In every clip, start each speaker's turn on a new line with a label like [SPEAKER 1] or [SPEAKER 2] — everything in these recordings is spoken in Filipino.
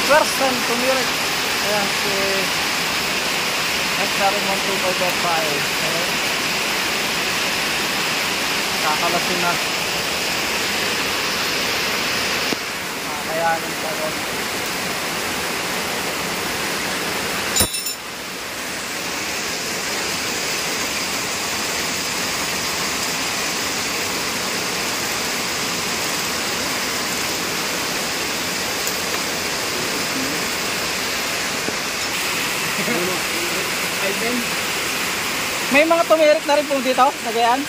[SPEAKER 1] Person tumirik. Ayan si SR1255. Ayan. Kakalasin na. Kakayanin pa doon. May mga tumirik na rin po dito, nagayan?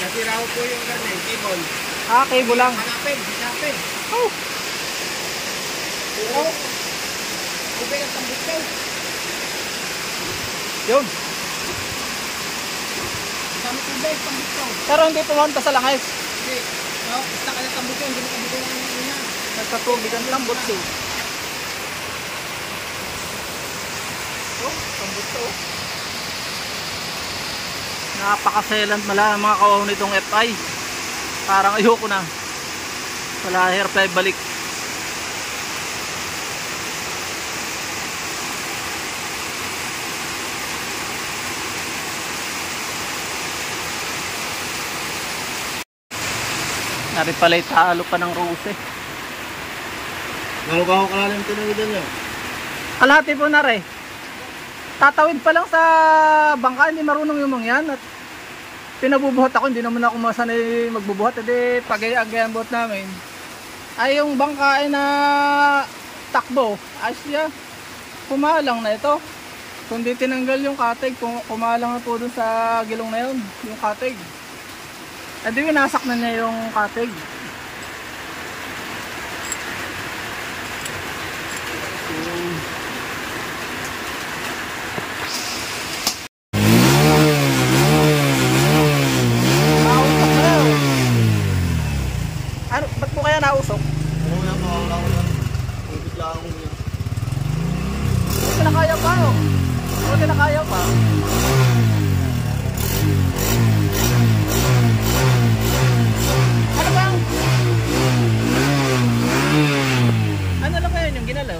[SPEAKER 2] Nasira ko po yung cable.
[SPEAKER 1] Ah, cable lang.
[SPEAKER 2] Hanapin.
[SPEAKER 1] Oh.
[SPEAKER 2] Pero, okay ang tambok ko.
[SPEAKER 1] Yun.
[SPEAKER 2] Dami tubig, tambok ko.
[SPEAKER 1] Pero hindi pumunta sa langis.
[SPEAKER 2] Hindi. No, basta ka na tambok ko, hindi mo tambok ko ang ina.
[SPEAKER 1] Nagkatubig ang lambot ko. Oh, lambot ko. Napakaselant mala mga kawaw nitong FI. Parang ayoko na. Wala hairfly balik. Nari pala'y talo pa ng rose.
[SPEAKER 2] Gaho-gaho kalalim tinawidan niya.
[SPEAKER 1] Kalahati po na rin. Tatawid pa lang sa bangka, hindi marunong yung mangyan at pinabubuhat ako, hindi naman ako masanay magbubuhat. Hindi pag-agayan buhat namin ay yung bangka ay na takbo, ayos siya, kumalang na ito. Kundi tinanggal yung katig, kumalang na po dun sa gilong na yun, yung katig. At di winasak na niya yung katig. Ano, ba't po kaya nausok?
[SPEAKER 2] Wala. Tubig lang ako niya.
[SPEAKER 1] Buti na kaya pa, oh. Buti na kaya pa. Ano bang? Ano lang kaya yung ginalaw?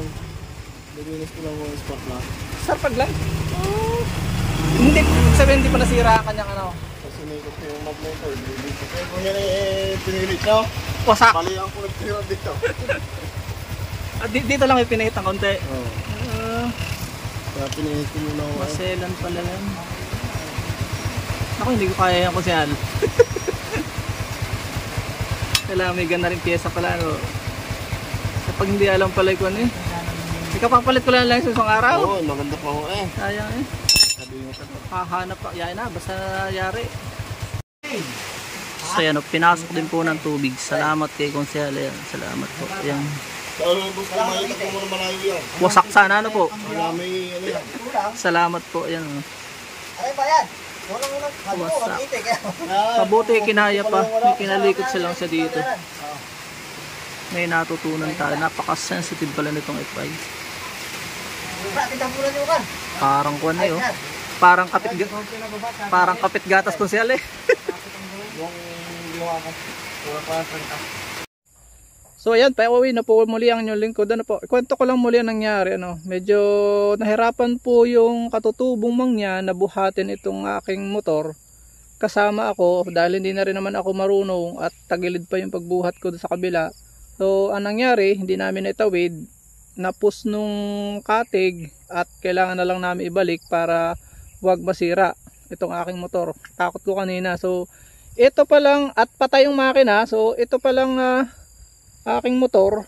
[SPEAKER 2] Naginis ko lang yung spark lang.
[SPEAKER 1] Sarpag lang? Oh. Hindi, sabihin hindi pa nasira ang kanyang ano.
[SPEAKER 2] Kasi naikot ko yung magmotor. Kaya kung yan pinilit no?
[SPEAKER 1] Wasak.
[SPEAKER 2] Bali ang kulog tira dito.
[SPEAKER 1] Dito lang may pinahit ng konti.
[SPEAKER 2] Oo. Kaya pinilit ko muna ako.
[SPEAKER 1] Maselan pala yan. Ako hindi ko kaya yan kasi ano. Kailangan may ganda rin pyesa pala no. Kapag hindi alam pala ko ano eh. Ikapapalit ko lang sa isang araw.
[SPEAKER 2] Oo, maganda pa ako eh.
[SPEAKER 1] Sayang eh.
[SPEAKER 2] Sabi mo ka to.
[SPEAKER 1] Hahanap pa. Yan na, basta nangyari. So yan, pinasok din po ng tubig. Salamat kay Konsehal. Salamat po. Yan.
[SPEAKER 2] Sa gusto ko makita ko muna malayo yan.
[SPEAKER 1] Wasak sana ano po.
[SPEAKER 2] Wala may ano yan.
[SPEAKER 1] Salamat po. Yan.
[SPEAKER 3] Ano ba yan?
[SPEAKER 1] Wasak. Mabuti kinaya pa. May kinalikot silang siya dito. May natutunan tayo. Napaka-sensitive pala nitong FI. Parang kuwan na yun. Parang kapit gatas Konsehal eh. So ayan, pauwi na po muli ang inyong lingkod. Ano po, ikwento ko lang muli ang nangyari. Medyo nahirapan po yung katutubong mangya na buhatin itong aking motor. Kasama ako dahil hindi na rin naman ako marunong at tagilid pa yung pagbuhat ko sa kabila. So ang nangyari, hindi namin naitawid. Napus nung katig at kailangan na lang namin ibalik para wag masira itong aking motor. Takot ko kanina. So ito pa lang at patay yung makina. So ito pa lang aking motor.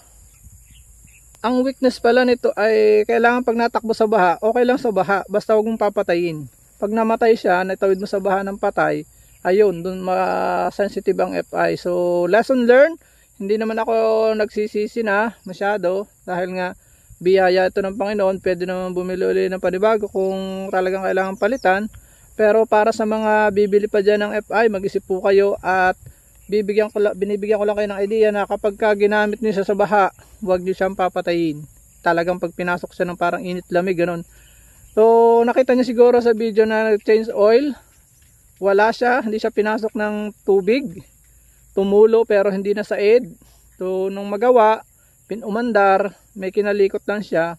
[SPEAKER 1] Ang weakness pala nito ay kailangan pag natakbo sa baha, okay lang sa baha, basta wag mong papatayin. Pag namatay siya, natawid mo sa baha ng patay, ayun, dun ma-sensitive ang FI. So lesson learned. Hindi naman ako nagsisisi na masyado dahil nga biyaya ito ng Panginoon. Pwede naman bumili ulit ng panibago kung talagang kailangan palitan. Pero para sa mga bibili pa dyan ng FI, mag-isip po kayo at binibigyan ko lang kayo ng idea na kapag ginamit niyo siya sa baha, huwag niyo siyang papatayin. Talagang pag pinasok siya ng parang init-lamig, ganun. So nakita niyo siguro sa video na change oil, wala siya, hindi siya pinasok ng tubig. Tumulo pero hindi na said. So nung magawa, pinumandar, may kinalikot lang siya.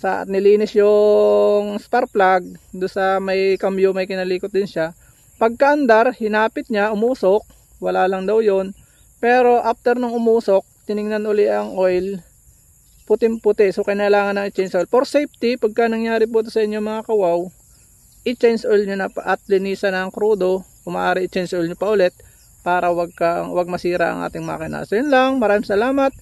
[SPEAKER 1] At nilinis yung spark plug, do sa may cambio may kinalikot din siya. Pagkaandar, hinapit niya, umusok, wala lang daw yon. Pero after nung umusok, tiningnan uli ang oil, puting-puti. So kailangan na i-change oil. For safety, pagka nangyari po ito sa inyo mga kawaw, i-change oil nyo na at linisan ng krudo. Kung maaari, i-change oil nyo pa ulit para wag masira ang ating makina. So yun lang, maraming salamat.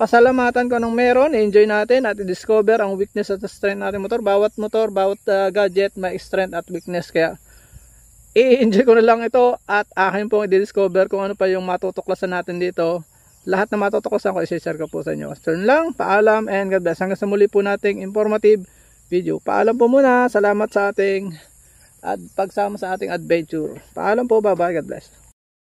[SPEAKER 1] Pasalamatan ko anong meron, enjoy natin at i-discover ang weakness at strength natin motor. Bawat gadget may strength at weakness, kaya i-enjoy ko na lang ito at akin pong i-discover kung ano pa yung matutuklasan natin dito. Lahat na matutuklasan ko i-share ko po sa inyo. So yun lang, paalam and God bless. Hanggang sa muli po nating informative video. Paalam po muna, salamat sa ating pagsama sa ating adventure. Paalam po, bye bye, God bless.